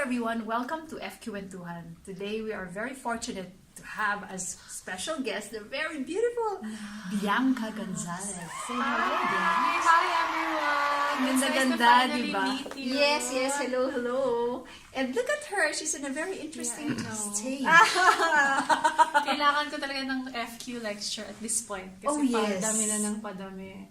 everyone, welcome to FQwentuhan. Today we are very fortunate to have as special guest the very beautiful Bianca Gonzales. Say hello, Bianca. Hi everyone! It's nice to finally meet you. Yes, hello. And look at her, she's in a very interesting stage. Kailangan ko talaga ng FQ lecture at this point kasi padami na ng padami.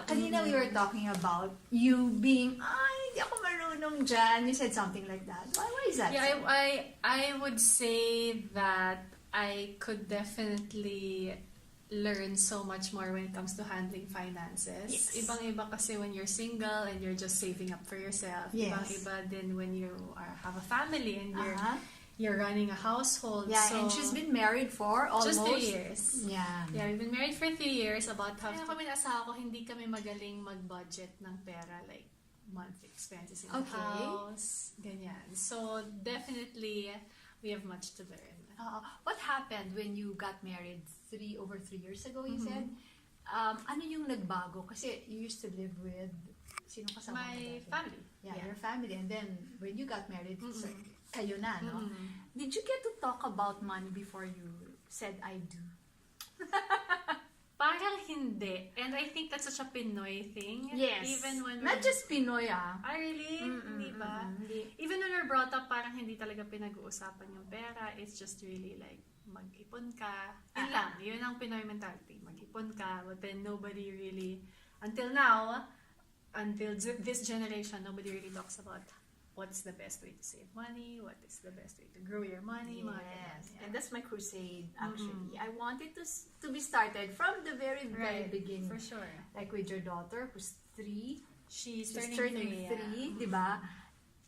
Kanina we were talking about you being, hindi ako marunong dyan. You said something like that. Why is that? Yeah, I would say that I could definitely learn so much more when it comes to handling finances. Yes. Ibang-iba kasi when you're single and you're just saving up for yourself. Yes. Ibang-iba din when you have a family and you're running a household. Yeah, so, and she's been married for almost... just 3 years. Yeah. Yeah, we've been married for 3 years. About half. Kaya kami asawa ko, hindi kami magaling mag-budget ng pera. Like, monthly expenses in the house. Ganyan. So, definitely, we have much to learn. What happened when you got married over 3 years ago, you said? Ano yung nagbago? Kasi you used to live with... Sino kasama mo My dati? family. Yeah, your family. And then, when you got married, so, kayo na, no? Did you get to talk about money before you said, I do? Parang hindi. And I think that's such a Pinoy thing. Yes. Even when Not just Pinoy, really? Hindi ba? Even when we're brought up, parang hindi talaga pinag-uusapan yung pera. It's just really like, mag-ipon ka. Yun lang. Yun ang Pinoy mentality. Mag-ipon ka. But then nobody really, until now, until this generation, nobody really talks about what's the best way to save money, what is the best way to grow your money. Yes, and that's my crusade, actually. I wanted to be started from the very beginning. For sure. Like with your daughter, who's 3. She's turning 3, di ba?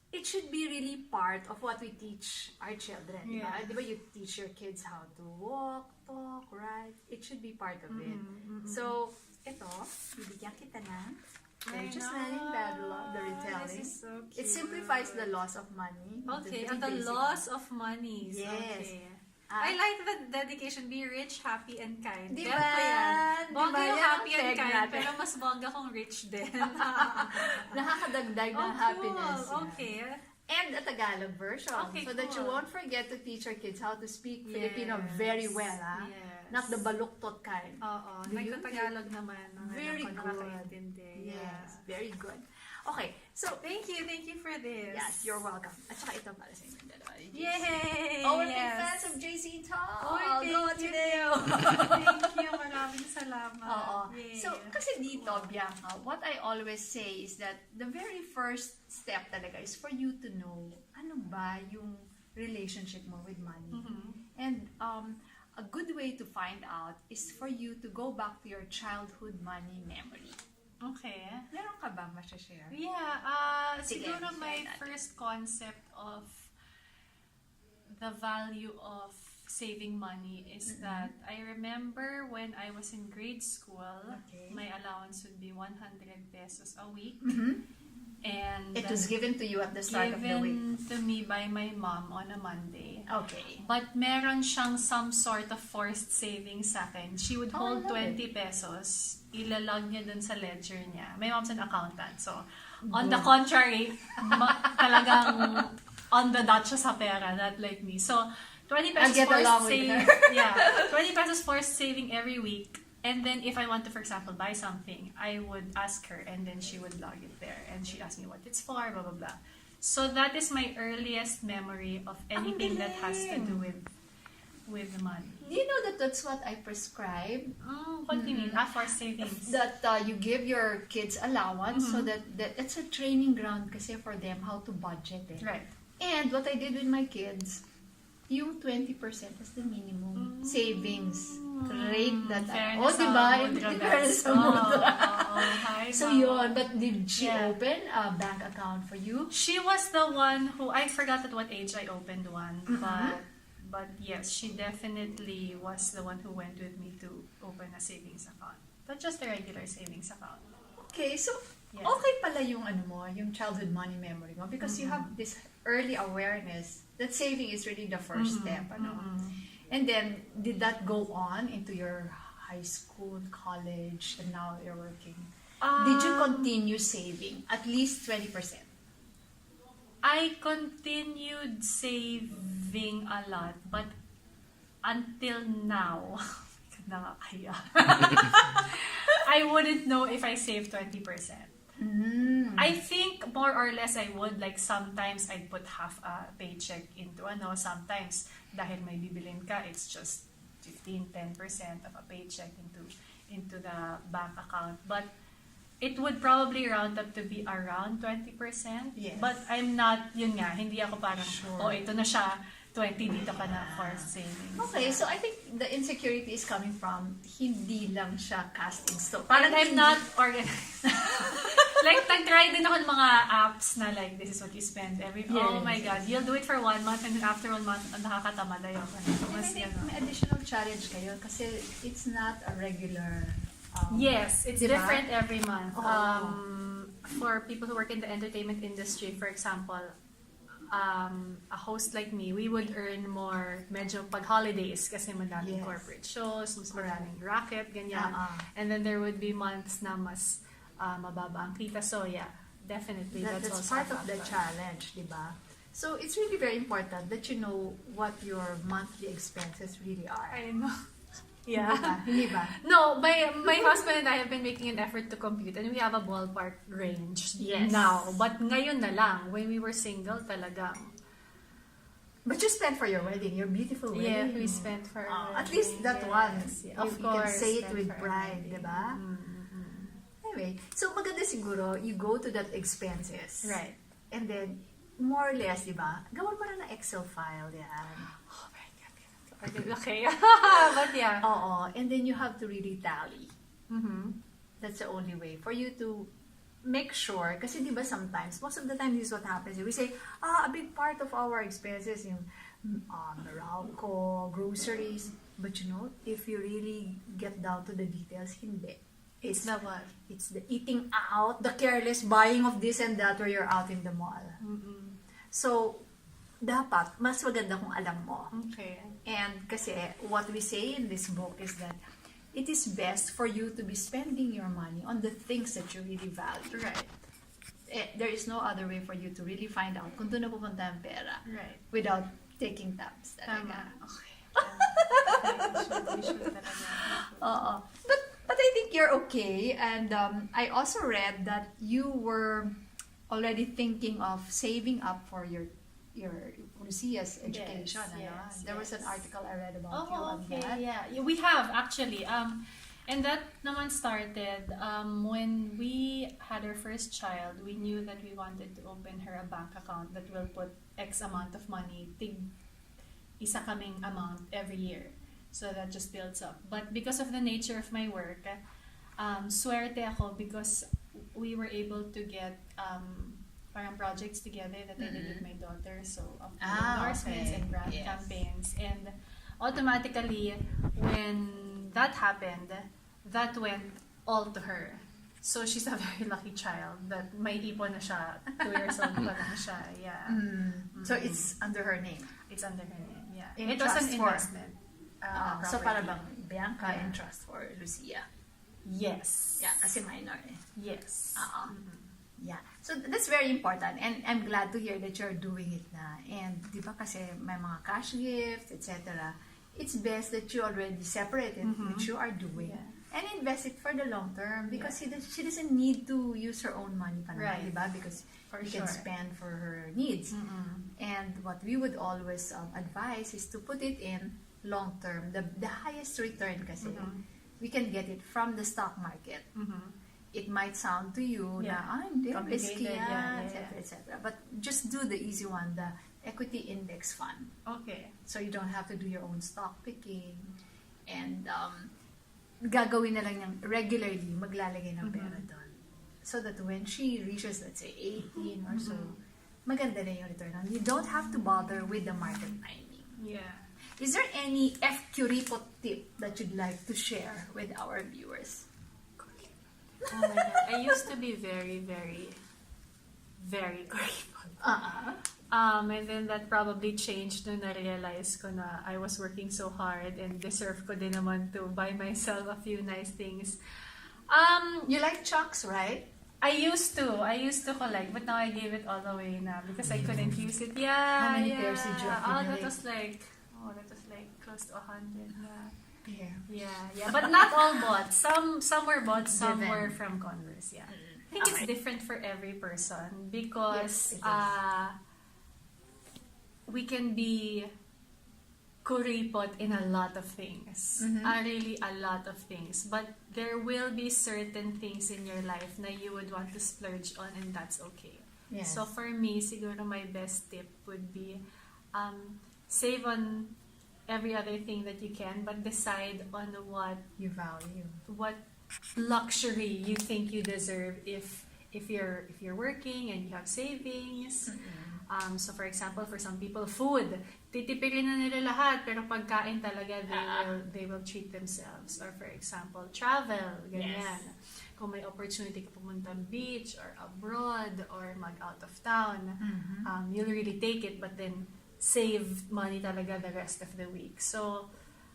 It should be really part of what we teach our children. Yeah. Di ba? You teach your kids how to walk, talk, write. It should be part of it. So, ito, bibigyan kita na. They're just learning the retelling. This is so cute. It simplifies the loss of money. Okay, and the loss of money. Yes. Okay. I like the dedication. Be rich, happy, and kind. Diba? Get ko yan. Bongga yung happy and Peg kind, natin. pero mas bongga kong rich din. Nakakadagdag ng happiness. Cool. Okay. And a Tagalog version. Okay, so that you cool. won't forget to teach your kids how to speak Filipino very well. Yes. Not the baluktot kind. Oo. Do you? Nagtatagalog naman. Very good. Nakakaintindi. Yes, very good. Okay, so Thank you for this. yes, you're welcome. At saka ito para sa inyo dalawa. Yay! Oh, we're big fans of JC Talk. Oh, thank you. Thank you. Maraming salamat. Oo. Yay. So, kasi dito, Bianca, what I always say is that the very first step talaga is for you to know ano ba yung relationship mo with money. And a good way to find out is for you to go back to your childhood money memory. Okay. Meron ka ba masashare? Yeah, Sige, siguro my share natin. first concept of the value of saving money is that I remember when I was in grade school, my allowance would be 100 pesos a week. And It was given to you at the start of the week. given to me by my mom on a Monday. Okay. But meron siyang some sort of forced savings sa akin. She would hold I love 20 pesos. Ilalag niya dun sa ledger niya. My mom's an accountant. So, on the contrary, talagang on the dot siya sa pera, not like me. So, 20 pesos get along forced with saving. her. Yeah. 20 pesos forced saving every week. And then if I want to, for example, buy something, I would ask her and then she would log it there. And she'd ask me what it's for, blah, blah, blah. So that is my earliest memory of anything that has to do with money. Do you know that that's what I prescribe? What do you mean? For savings. That you give your kids allowance so that it's a training ground kasi for them how to budget it. Right. And what I did with my kids, yung 20% is the minimum savings rate that diba? In fairness sa mudra. So yun, but did she open a bank account for you? She was the one who, I forgot at what age I opened one, but yes, she definitely was the one who went with me to open a savings account. But just a regular savings account. Okay, so okay pala yung yung childhood money memory mo because you have this early awareness that saving is really the first step, And then, did that go on into your high school, college, and now you're working? Did you continue saving at least 20%? I continued saving a lot, but until now, nakakaya. I wouldn't know if I save 20%. I think more or less I would. Like sometimes I'd put half a paycheck into sometimes dahil may bibilin ka, it's just 15-10% of a paycheck into the bank account. But it would probably round up to be around 20%. Yes. But I'm not, yun nga, hindi ako parang, ito na siya, 20 dito ka na for savings. Okay, so I think the insecurity is coming from hindi lang siya cast in stone. Parang I'm not organized. Like, nag-try din ako ng mga apps na like, this is what you spend every... Yes. Oh my God, you'll do it for 1 month and then after 1 month, nakakatamad ayoko na. And I think may additional challenge kayo kasi it's not a regular... yes, it's diba? different every month. Oh. For people who work in the entertainment industry, for example, a host like me, we would earn more medyo pag holidays kasi madaming corporate shows, mas maraming racket, ganyan. And then there would be months na mas mababa ang kita. So yeah, definitely. That's also part a of the factor. challenge, di ba? So it's really very important that you know what your monthly expenses really are. I know. Yeah. Hindi ba? No, my husband and I have been making an effort to compute and we have a ballpark range now. But ngayon na lang, when we were single talagang. But you spent for your wedding, your beautiful wedding. Yeah, we spent for at least that one. Yeah, Of course, you can say it spent with for pride, our di ba? Anyway, so maganda siguro, you go to that expenses. Right. And then, more or less, di ba? Gawin mo na ng Excel file yan. Oh my God. Okay. But yeah. Oo. And then you have to really tally. That's the only way for you to make sure. Kasi di ba sometimes, most of the time this is what happens. We say, a big part of our expenses yung Meralco, groceries. But you know, if you really get down to the details, hindi. It's the what? It's the eating out, the careless buying of this and that where you're out in the mall. So, dapat, mas maganda kung alam mo. Okay. And kasi, what we say in this book is that it is best for you to be spending your money on the things that you really value. Right. There is no other way for you to really find out kung doon na pupunta ang pera Right. without taking tabs talaga. Tama. Okay. We should talaga. Oo. But I think you're okay. And I also read that you were already thinking of saving up for your Lucia's education. Yes, There was an article I read about you on okay. that. Yeah, we have actually. And that naman started when we had our first child. We knew that we wanted to open her a bank account that will put X amount of money, isa kaming amount every year. So that just builds up. But because of the nature of my work, swerte ako because we were able to get parang projects together that I did with my daughter. So endorsements and brand campaigns. And automatically, when that happened, that went all to her. So she's a very lucky child that may ipon na siya. 2 years old pa lang siya. Yeah. So it's under her name. It's under her name. Yeah. In It was an trust for- investment. So para property. bang Bianca Yeah. and trust for Lucia. Yes. Yeah, kasi minor eh. Yes. Yeah. So that's very important and I'm glad to hear that you're doing it na. And di ba kasi may mga cash gifts, etc. It's best that you already separate it, which you are doing. Yeah. And invest it for the long term because she doesn't need to use her own money pa naman, Right. di ba? Because For she can sure. spend for her needs. And what we would always advise is to put it in long term. The highest return kasi, we can get it from the stock market. It might sound to you na, hindi, risky Complicated, yan, yeah. etc. But just do the easy one, the equity index fund. Okay. So you don't have to do your own stock picking. And gagawin na lang niyang regularly, maglalagay ng pera doon. So that when she reaches, let's say, 18 or so, maganda na yung return. You don't have to bother with the market timing. Yeah. Is there any FQripo tip that you'd like to share with our viewers? Oh my God. I used to be very, very, very grateful. And then that probably changed nung na-realize ko na I was working so hard and deserve ko din naman to buy myself a few nice things. You like chocks, right? I used to collect, but now I gave it all away now because I couldn't use it. Yeah. How many yeah. pairs did you accumulate? That was like close to 100. Yeah. Yeah. Yeah. But not all bought. Some were bought, some Given. were from Converse. Yeah. I think it's different for every person because Yes, it is. we can be kuripot in a lot of things. Really a lot of things. But there will be certain things in your life na you would want to splurge on, and that's okay. Yes. So for me, siguro my best tip would be save on every other thing that you can, but decide on You value. what luxury you think you deserve if you're working and you have savings. So for example, for some people, food, titipirin na nila lahat, pero pagkain talaga, they will treat themselves. Or for example, travel, ganyan. Yes. Kung may opportunity ka pumunta beach or abroad or mag out of town, you'll really take it, but then save money talaga the rest of the week. So,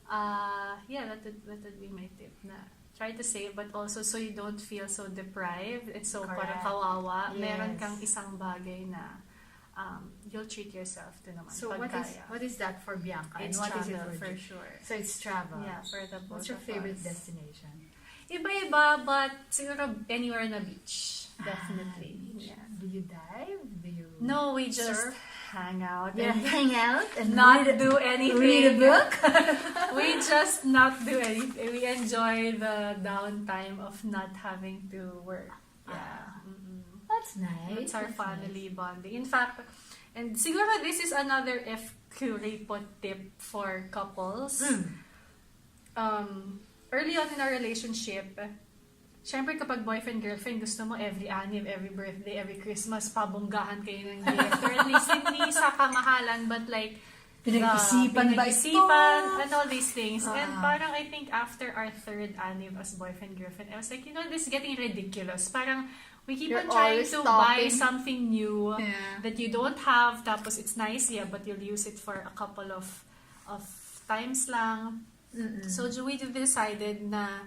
that would be my tip na try to save, but also so you don't feel so deprived. It's so parang Correct. kawawa. Yes. Meron kang isang bagay na you'll treat yourself to naman. So pagkaya. what is that for Bianca? It's and what travel is it for you? sure. So it's travel. Yeah, for the both What's your of favorite us. destination? Iba-iba, but siguro anywhere na beach. Definitely. Beach. Yeah. Do you dive? Do you No, we just surf? hang out Yeah, and hang out and not read, do anything. read a book? We just not do anything. We enjoy the downtime of not having to work. Yeah. That's nice. It's our That's family bonding. In fact, and siguro this is another FQwentuhan tip for couples. Early on in our relationship, syempre kapag boyfriend-girlfriend, gusto mo every anniv, every birthday, every Christmas, pabonggahan kayo ng gift. Or at least hindi sa kamahalan, but like, Pinag-isipan ba ito? pinag-isipan, and all these things. And parang I think after our third anniv as boyfriend-girlfriend, I was like, this is getting ridiculous. Parang, we keep You're on trying always to buy stopping. something new Yeah. that you don't have, tapos it's nice, but you'll use it for a couple of times lang. So we decided na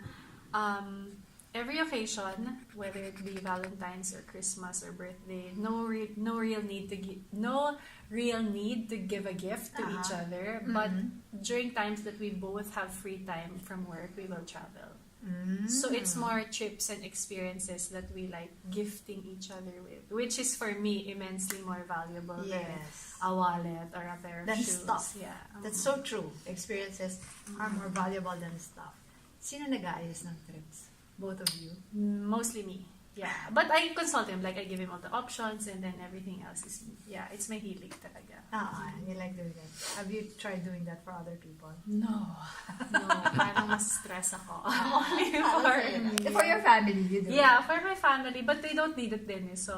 every occasion, whether it be Valentine's or Christmas or birthday, no real need to give a gift to each other. But during times that we both have free time from work, we will travel. So it's more trips and experiences that we like gifting each other with, which is for me immensely more valuable than Yes. a wallet or a pair of Than shoes. stuff. Yeah. That's so true. Experiences are more valuable than stuff. Sino nag-aayos ng trips? Both of you? Mostly me. Yeah. But I consult him. Like, I give him all the options and then everything else is, it's my healing talaga. You like doing that. Have you tried doing that for other people? No. Parang mas stress ako. Only for me. For your family, you do. Yeah, for my family. But they don't need it din. So,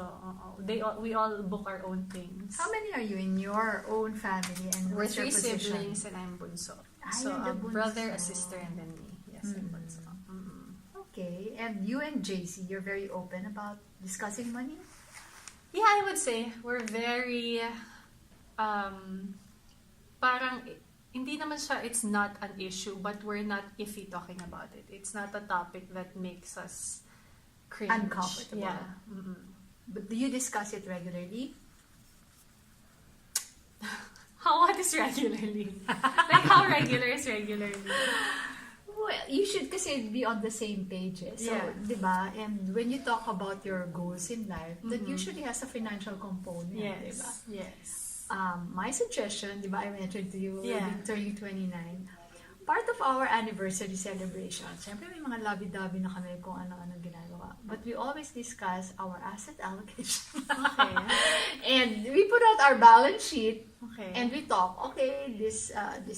we all book our own things. How many are you in your own family and We're what's your 3 position? siblings and I'm bunso. So, you're the a brother, a bunso. sister, and then me. Yes, I'm bunso. Okay, and you and JC, you're very open about discussing money? Yeah, I would say we're very parang hindi naman siya, it's not an issue, but we're not iffy talking about it. It's not a topic that makes us cringe. Uncomfortable. Yeah. But do you discuss it regularly? What is regularly? Like how regular is regularly? Well, you should kasi be on the same page. So, Yeah. diba? And when you talk about your goals in life, that usually has a financial component, diba? Yes. My suggestion, diba, I mentioned to you, Yeah. we're turning 29. Part of our anniversary celebration, syempre may mga labi-dabi na kami kung ano-ano ginagawa. But we always discuss our asset allocation. Okay. And we put out our balance sheet. Okay. And we talk, okay, this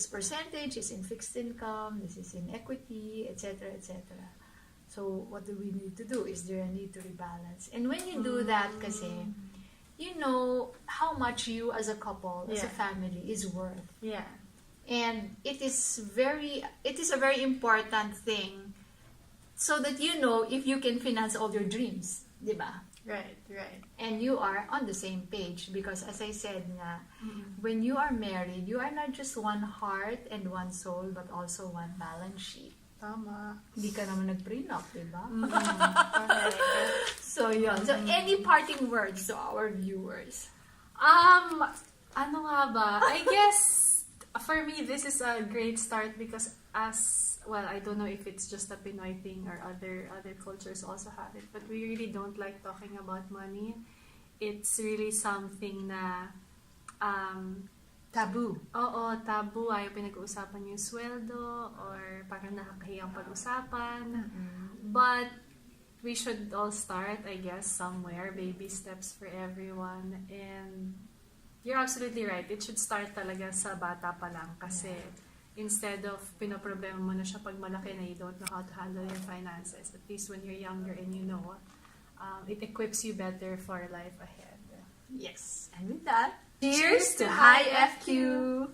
percentage is in fixed income, this is in equity, etc., etc. So what do we need to do? Is there a need to rebalance? And when you do that, kasi, you know how much you as a couple, as a family, is worth. Yeah. And it is a very important thing so that you know if you can finance all your dreams, diba? Right. And you are on the same page because as I said nga, when you are married, you are not just one heart and one soul but also one balance sheet. Tama. Hindi ka naman nag-prenup, diba? Correct. So, yun. So, any parting words to our viewers? Ano nga ba? I guess, for me, this is a great start because I don't know if it's just a Pinoy thing or other cultures also have it, but we really don't like talking about money. It's really something na, Taboo. oo, taboo. Ayaw pinag-uusapan yung sweldo or parang nakakahiyang pag-usapan. But we should all start, I guess, somewhere. Baby steps for everyone. And you're absolutely right. It should start talaga sa bata pa lang kasi instead of pinoproblema mo na siya pag malaki na you don't know how to handle your finances. At least when you're younger and you know, it equips you better for life ahead. Yes. And with that, cheers to high FQ!